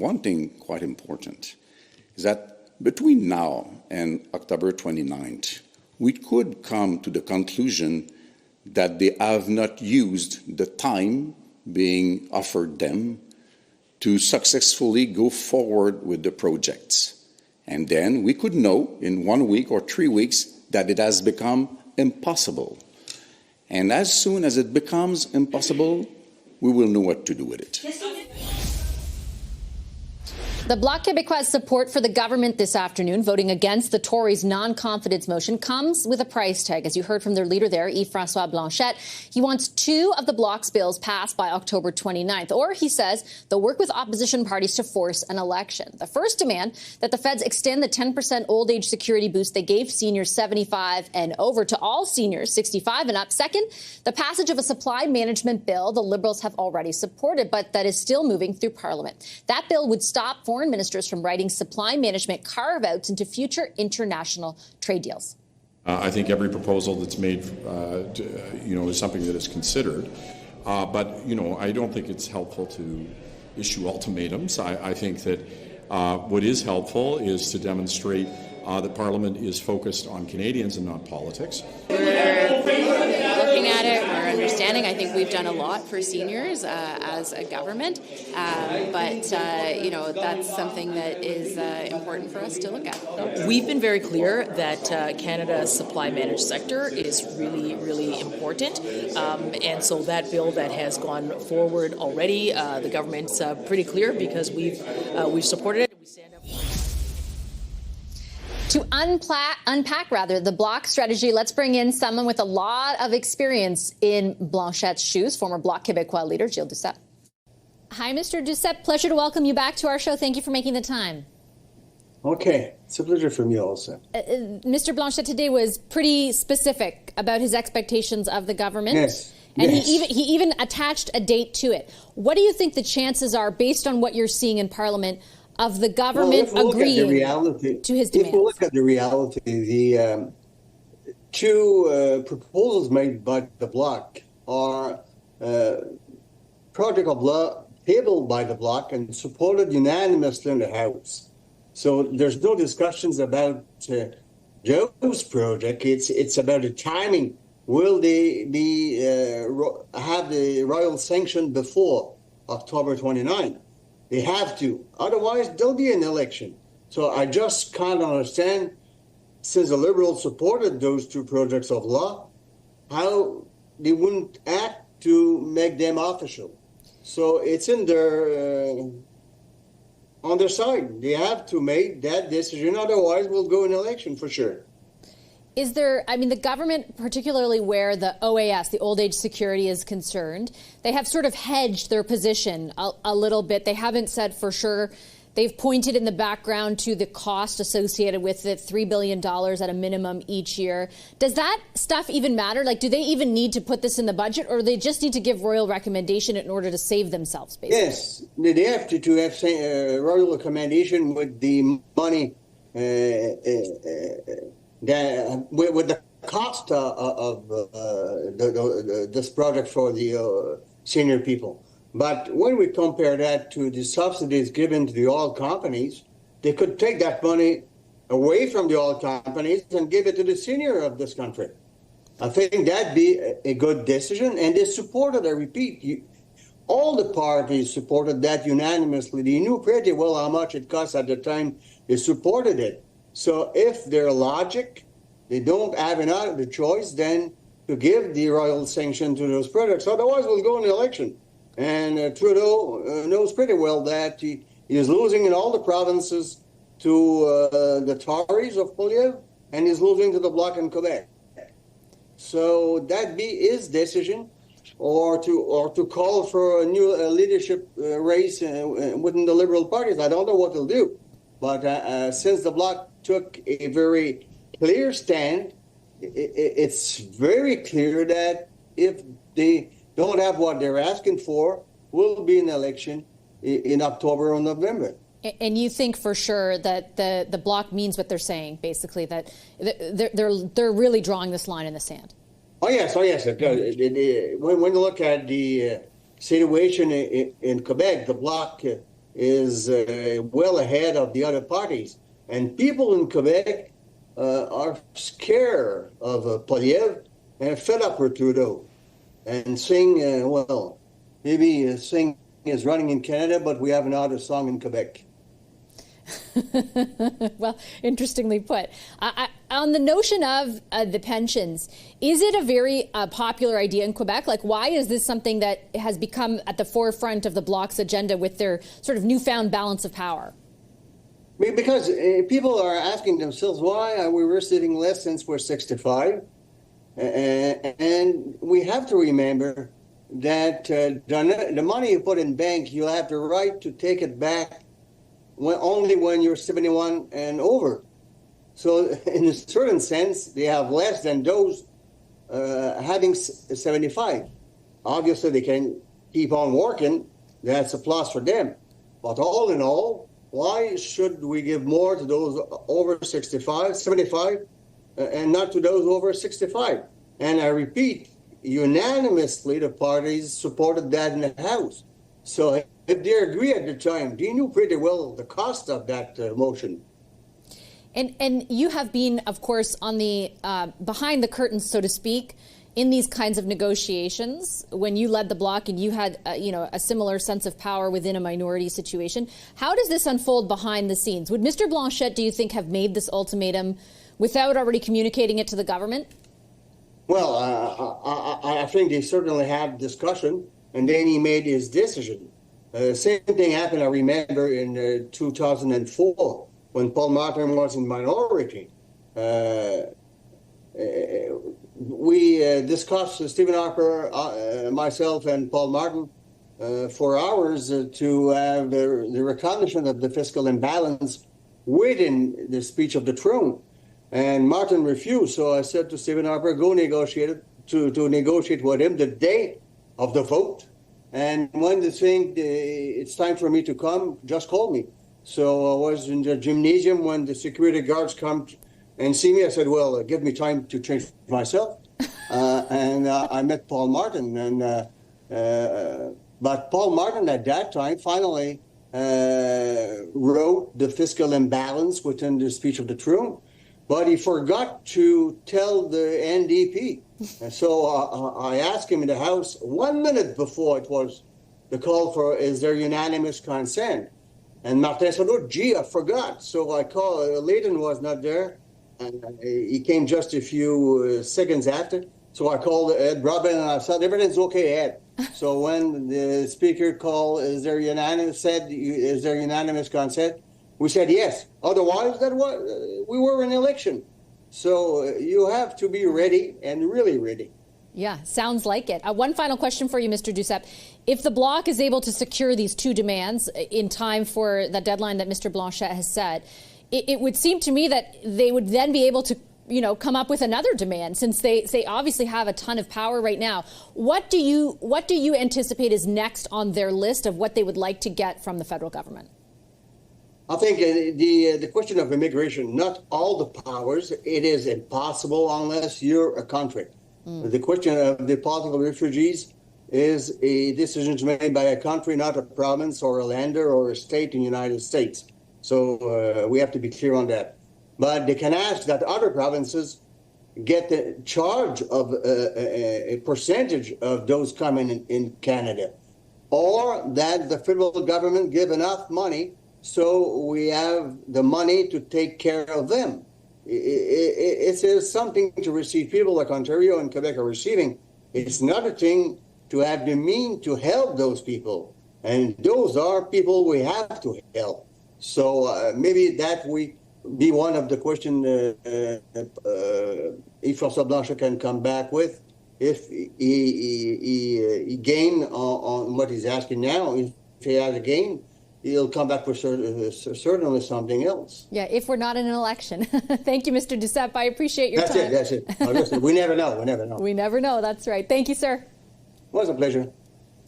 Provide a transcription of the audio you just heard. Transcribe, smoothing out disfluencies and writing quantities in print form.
one thing quite important is that between now and October 29th, we could come to the conclusion that they have not used the time being offered them to successfully go forward with the projects. And then we could know in 1 week or 3 weeks that it has become impossible. And as soon as it becomes impossible, we will know what to do with it. The Bloc Quebecois' support for the government this afternoon, voting against the Tories' non-confidence motion, comes with a price tag. As you heard from their leader there, Yves-Francois Blanchet, he wants 2 of the Bloc's bills passed by October 29th. Or, he says, they'll work with opposition parties to force an election. The first demand, that the feds extend the 10% old age security boost they gave seniors 75 and over to all seniors 65 and up. Second, the passage of a supply management bill the Liberals have already supported, but that is still moving through Parliament. That bill would stop foreign ministers from writing supply management carve-outs into future international trade deals. I think every proposal that's made, is something that is considered. But, I don't think it's helpful to issue ultimatums. I think that what is helpful is to demonstrate that Parliament is focused on Canadians and not politics. We're looking at it, we're understanding. I think we've done a lot for seniors as a government, but that's something that is important for us to look at. We've been very clear that Canada's supply managed sector is really, really important, and so that bill that has gone forward already, the government's pretty clear because we've supported it. We stand up. To unpack the Bloc strategy, let's bring in someone with a lot of experience in Blanchet's shoes, former Bloc Quebecois leader Gilles Duceppe. Hi, Mr. Duceppe. Pleasure to welcome you back to our show. Thank you for making the time. Okay. It's a pleasure for me also. Mr. Blanchet today was pretty specific about his expectations of the government. Yes. And yes. he even attached a date to it. What do you think the chances are, based on what you're seeing in Parliament, of the government agreeing to his demands? If we look at the reality, the 2 proposals made by the Bloc are project of law tabled by the Bloc and supported unanimously in the House. So there's no discussions about Joe's project. It's about the timing. Will they have the royal sanction before October 29th? They have to. Otherwise, there'll be an election. So I just can't understand, since the Liberals supported those 2 projects of law, how they wouldn't act to make them official. So it's in on their side. They have to make that decision. Otherwise, we'll go in election for sure. Is there, the government, particularly where the OAS, the old age security, is concerned, they have sort of hedged their position a little bit. They haven't said for sure. They've pointed in the background to the cost associated with it, $3 billion at a minimum each year. Does that stuff even matter? Do they even need to put this in the budget, or they just need to give royal recommendation in order to save themselves, basically? Yes, they have to have royal recommendation with the money with the cost of this project for the senior people. But when we compare that to the subsidies given to the oil companies, they could take that money away from the oil companies and give it to the senior of this country. I think that'd be a good decision, and they supported, I repeat, all the parties supported that unanimously. They knew pretty well how much it cost at the time they supported it. So if their logic, they don't have another choice than to give the royal sanction to those projects. Otherwise, we'll go in the election. And Trudeau knows pretty well that he is losing in all the provinces to the Tories of Poliev, and he's losing to the Bloc in Quebec. So that be his decision, or to call for a new leadership race within the Liberal parties. I don't know what they'll do. But since the Bloc took a very clear stand, it's very clear that if they don't have what they're asking for, will be an election in October or November. And you think for sure that the Bloc means what they're saying, basically, that they're really drawing this line in the sand? Oh yes. When you look at the situation in Quebec, the Bloc is well ahead of the other parties. And people in Quebec are scared of Poilievre and fed up with Trudeau. And sing, well, maybe sing is running in Canada, but we have another song in Quebec. Well, interestingly put. On the notion of the pensions, is it a very popular idea in Quebec? Like, why is this something that has become at the forefront of the Bloc's agenda with their sort of newfound balance of power? Because people are asking themselves, why are we receiving less since we're 65? And we have to remember that the money you put in bank, you have the right to take it back only when you're 71 and over. So in a certain sense, they have less than those having 75. Obviously, they can keep on working. That's a plus for them. But all in all, why should we give more to those over 65, 75, and not to those over 65? And I repeat, unanimously, the parties supported that in the House. So if they agree at the time, they knew pretty well the cost of that motion. And you have been, of course, on the behind the curtains, so to speak, in these kinds of negotiations when you led the Bloc and you had a similar sense of power within a minority situation. How does this unfold behind the scenes? Would Mr. Blanchet, do you think, have made this ultimatum without already communicating it to the government? Well, I think they certainly had discussion, and then he made his decision. Same thing happened, I remember, in 2004 when Paul Martin was in minority. We discussed, Stephen Harper, myself, and Paul Martin, for hours to have the recognition of the fiscal imbalance within the speech of the throne. And Martin refused, so I said to Stephen Harper, go negotiate it, to negotiate with him the day of the vote. And when they think it's time for me to come, just call me. So I was in the gymnasium when the security guards come and see me. I said, well, give me time to change myself. And I met Paul Martin. But Paul Martin at that time finally wrote the fiscal imbalance within the speech of the throne. But he forgot to tell the NDP. And so I asked him in the House 1 minute before it was the call for, is there unanimous consent? And Martin said, oh, gee, I forgot. So I called, Leighton was not there. And he came just a few seconds after. So I called Ed Robin and I said, everything's okay, Ed. So when the speaker called, is there unanimous consent? We said yes. Otherwise, we were in election. So you have to be ready and really ready. Yeah, sounds like it. One final question for you, Mr. Duceppe. If the Bloc is able to secure these two demands in time for the deadline that Mr. Blanchet has set, it would seem to me that they would then be able to, come up with another demand, since they obviously have a ton of power right now. What do you anticipate is next on their list of what they would like to get from the federal government? I think the question of immigration, not all the powers, it is impossible unless you're a country. The question of the political refugees is a decision made by a country, not a province or a lander or a state in the United States. So we have to be clear on that. But they can ask that other provinces get the charge of a percentage of those coming in Canada, or that the federal government give enough money so we have the money to take care of them. It's something to receive people like Ontario and Quebec are receiving. It's another thing to have the means to help those people. And those are people we have to help. So maybe that will be one of the questions Yves-Francois Blanchet can come back with if he gain on what he's asking now. If he has a gain, he'll come back with certainly something else. Yeah, if we're not in an election. Thank you, Mr. Duceppe. I appreciate your time. That's it. We never know. We never know. We never know. That's right. Thank you, sir. It was a pleasure.